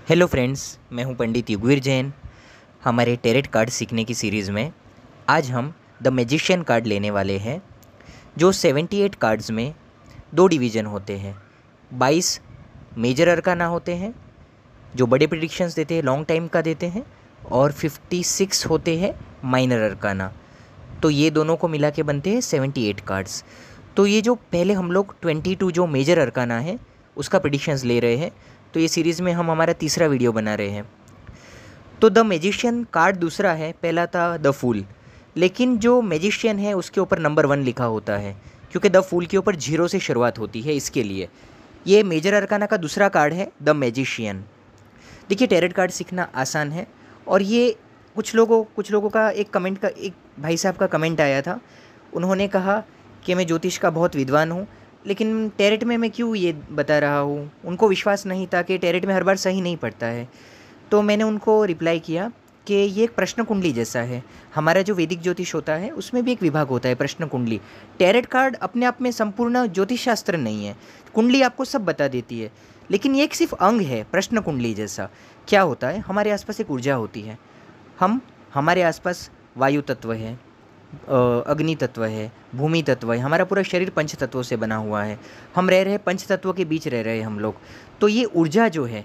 Hello friends, मैं हूं पंडित युगवीर जैन। हमारे टैरेट कार्ड सीखने की सीरीज़ में आज हम द मैजिशियन कार्ड लेने वाले हैं। जो 78 कार्ड्स में दो डिवीज़न होते हैं। 22 मेजर अरकाना होते हैं जो बड़े प्रिडिक्शंस देते हैं, लॉन्ग टाइम का देते हैं, और 56 होते हैं माइनर अरकाना। तो ये दोनों को मिला के बनते हैं 78 कार्ड्स। तो ये जो पहले हम लोग 22 जो मेजर अरकाना है उसका प्रिडिक्शंस ले रहे हैं। तो ये सीरीज़ में हम हमारा तीसरा वीडियो बना रहे हैं। तो द मैजिशियन कार्ड दूसरा है, पहला था द फूल। लेकिन जो मैजिशियन है उसके ऊपर नंबर 1 लिखा होता है क्योंकि द फूल के ऊपर 0 से शुरुआत होती है। इसके लिए ये मेजर अरकाना का दूसरा कार्ड है द मैजिशियन। देखिए, टैरेट कार्ड सीखना आसान है। और ये कुछ लोगों का एक भाई साहब का कमेंट आया था। उन्होंने कहा कि मैं ज्योतिष का बहुत विद्वान हूँ, लेकिन टैरेट में मैं क्यों ये बता रहा हूँ। उनको विश्वास नहीं था कि टैरेट में हर बार सही नहीं पड़ता है। तो मैंने उनको रिप्लाई किया कि ये एक प्रश्न कुंडली जैसा है। हमारा जो वैदिक ज्योतिष होता है उसमें भी एक विभाग होता है, प्रश्न कुंडली। टैरेट कार्ड अपने आप में संपूर्ण ज्योतिष शास्त्र नहीं है। कुंडली आपको सब बता देती है, लेकिन ये एक सिर्फ अंग है प्रश्न कुंडली जैसा। क्या होता है, हमारे आसपास एक ऊर्जा होती है। हमारे आसपास वायु तत्व है, अग्नि तत्व है, भूमि तत्व है। हमारा पूरा शरीर पंच तत्वों से बना हुआ है। हम रह रहे पंच तत्वों के बीच रह रहे हैं हम लोग। तो ये ऊर्जा जो है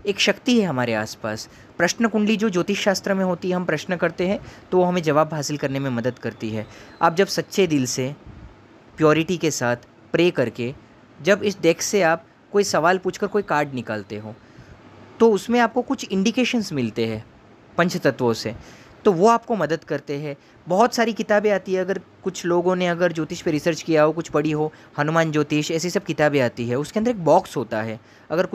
एक शक्ति है हमारे आसपास। प्रश्न कुंडली जो ज्योतिष शास्त्र में होती है, हम प्रश्न करते हैं तो वो हमें जवाब हासिल करने में मदद करती है। आप जब सच्चे दिल से, प्योरिटी के साथ प्रे करके, जब इस डेक से आप कोई सवाल पूछकर कोई कार्ड निकालते हो तो उसमें आपको कुछ इंडिकेशंस मिलते हैं पंच तत्वों से, तो वो आपको मदद करते हैं। बहुत सारी किताबें आती है, अगर कुछ लोगों ने अगर ज्योतिष पे रिसर्च किया हो, कुछ पढ़ी हो, हनुमान ज्योतिष, ऐसी सब किताबें आती है। उसके अंदर एक बॉक्स होता है। अगर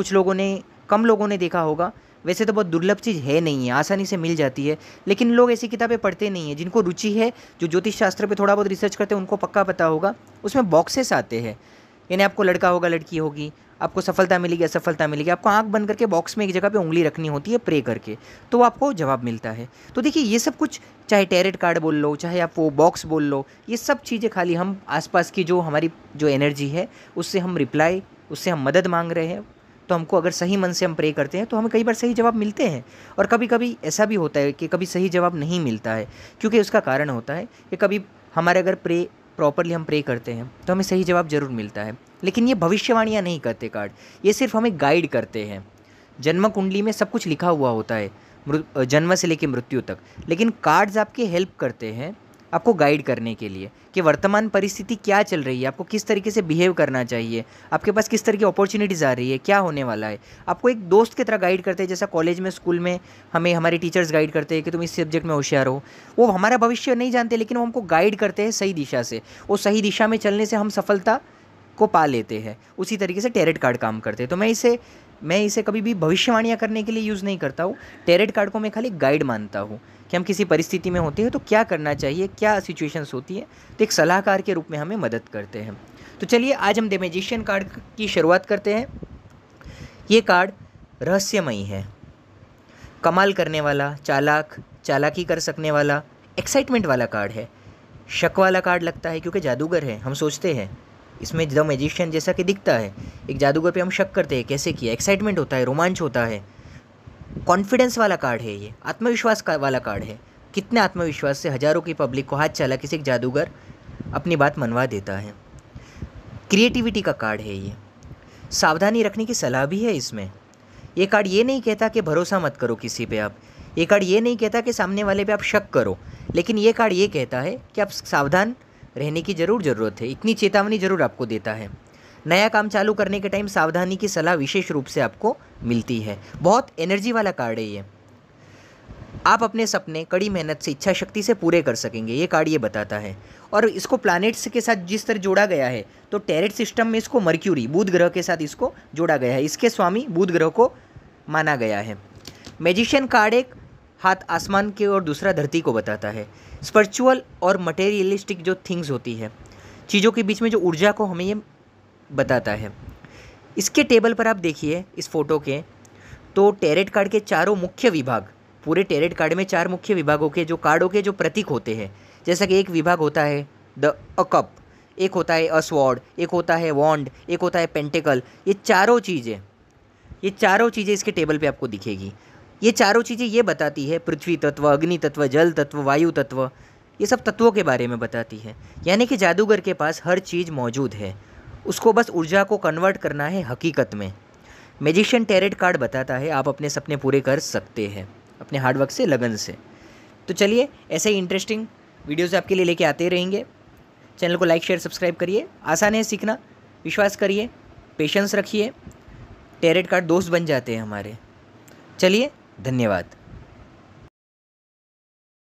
कम लोगों ने देखा होगा, वैसे तो बहुत दुर्लभ चीज़ है नहीं है, आसानी से मिल जाती है, लेकिन लोग ऐसी किताबें पढ़ते नहीं हैं। जिनको रुचि है, जो ज्योतिष शास्त्र पे थोड़ा बहुत रिसर्च करते हैं, उनको पक्का पता होगा। उसमें बॉक्सेस आते हैं, यानी आपको लड़का होगा, लड़की होगी, आपको सफलता मिलेगी, असफलता मिलेगी, आपको आंख बंद करके बॉक्स में एक जगह पे उंगली रखनी होती है प्रे करके, तो आपको जवाब मिलता है। तो देखिए, ये सब कुछ, चाहे टैरेट कार्ड बोल लो, चाहे आप वो बॉक्स बोल लो, ये सब चीज़ें खाली हम आसपास की जो हमारी जो एनर्जी है उससे हम मदद मांग रहे हैं। तो हमको अगर सही मन से हम प्रे करते हैं तो हमें कई बार सही जवाब मिलते हैं। और कभी कभी ऐसा भी होता है कि कभी सही जवाब नहीं मिलता है, क्योंकि उसका कारण होता है कि कभी हमारे अगर प्रॉपरली हम प्रे करते हैं तो हमें सही जवाब ज़रूर मिलता है। लेकिन ये भविष्यवाणियाँ नहीं करते कार्ड, ये सिर्फ हमें गाइड करते हैं। जन्म कुंडली में सब कुछ लिखा हुआ होता है, जन्म से लेकर मृत्यु तक, लेकिन कार्ड्स आपकी हेल्प करते हैं आपको गाइड करने के लिए कि वर्तमान परिस्थिति क्या चल रही है, आपको किस तरीके से बिहेव करना चाहिए, आपके पास किस तरह की अपॉर्चुनिटीज़ आ रही है, क्या होने वाला है। आपको एक दोस्त की तरह गाइड करते हैं, जैसा कॉलेज में, स्कूल में हमें हमारे टीचर्स गाइड करते हैं कि तुम इस सब्जेक्ट में होशियार हो। वो हमारा भविष्य नहीं जानते, लेकिन वो हमको गाइड करते हैं सही दिशा से। वो सही दिशा में चलने से हम सफलता को पा लेते हैं। उसी तरीके से टैरेट कार्ड काम करते हैं। तो मैं इसे कभी भी भविष्यवाणियाँ करने के लिए यूज़ नहीं करता हूँ। टैरेट कार्ड को मैं खाली गाइड मानता हूँ कि हम किसी परिस्थिति में होते हैं तो क्या करना चाहिए, क्या सिचुएशंस होती है, तो एक सलाहकार के रूप में हमें मदद करते हैं। तो चलिए, आज हम द मैजिशियन कार्ड की शुरुआत करते हैं। ये कार्ड रहस्यमयी है, कमाल करने वाला, चालाकी कर सकने वाला, एक्साइटमेंट वाला कार्ड है। शक वाला कार्ड लगता है क्योंकि जादूगर है। हम सोचते हैं इसमें द मैजिशियन जैसा कि दिखता है, एक जादूगर पे हम शक करते हैं, कैसे किया। एक्साइटमेंट होता है, रोमांच होता है। कॉन्फिडेंस वाला कार्ड है, ये आत्मविश्वास का वाला कार्ड है। कितने आत्मविश्वास से हजारों की पब्लिक को हाथ चालाकी से एक जादूगर अपनी बात मनवा देता है। क्रिएटिविटी का कार्ड है ये। सावधानी रखने की सलाह भी है इसमें। ये कार्ड ये नहीं कहता कि भरोसा मत करो किसी पे आप, ये कार्ड ये नहीं कहता कि सामने वाले पे आप शक करो, लेकिन ये कार्ड ये कहता है कि आप सावधान रहने की ज़रूरत है। इतनी चेतावनी ज़रूर आपको देता है। नया काम चालू करने के टाइम सावधानी की सलाह विशेष रूप से आपको मिलती है। बहुत एनर्जी वाला कार्ड है ये। आप अपने सपने कड़ी मेहनत से, इच्छा शक्ति से पूरे कर सकेंगे, ये कार्ड ये बताता है। और इसको प्लैनेट्स के साथ जिस तरह जोड़ा गया है, तो टैरेट सिस्टम में इसको मर्क्यूरी, बुध ग्रह के साथ इसको जोड़ा गया है। इसके स्वामी बुध ग्रह को माना गया है। मैजिशियन कार्ड एक हाथ आसमान की और दूसरा धरती को बताता है। स्पिरिचुअल और मटेरियलिस्टिक जो थिंग्स होती है, चीज़ों के बीच में जो ऊर्जा को हमें ये बताता है। इसके टेबल पर आप देखिए इस फोटो के, तो टैरेट कार्ड के चारों मुख्य विभाग, पूरे टैरेट कार्ड में 4 मुख्य विभागों के जो कार्डों के जो प्रतीक होते हैं, जैसा कि एक विभाग होता है द कप, एक होता है अ स्वॉर्ड, एक होता है वॉन्ड, एक होता है पेंटिकल। ये चारों चीज़ें ये चारों चीज़ें इसके टेबल पे आपको दिखेगी। ये चारों चीज़ें ये बताती है, पृथ्वी तत्व, अग्नि तत्व, जल तत्व, वायु तत्व, ये सब तत्वों के बारे में बताती है। यानी कि जादूगर के पास हर चीज़ मौजूद है, उसको बस ऊर्जा को कन्वर्ट करना है हकीकत में। मैजिशियन टैरेट कार्ड बताता है आप अपने सपने पूरे कर सकते हैं अपने हार्डवर्क से, लगन से। तो चलिए ऐसे ही इंटरेस्टिंग वीडियोज़ आपके लिए लेके आते रहेंगे। चैनल को लाइक शेयर सब्सक्राइब करिए। आसान है सीखना, विश्वास करिए, पेशेंस रखिए, टैरेट कार्ड दोस्त बन जाते हैं हमारे। चलिए, धन्यवाद।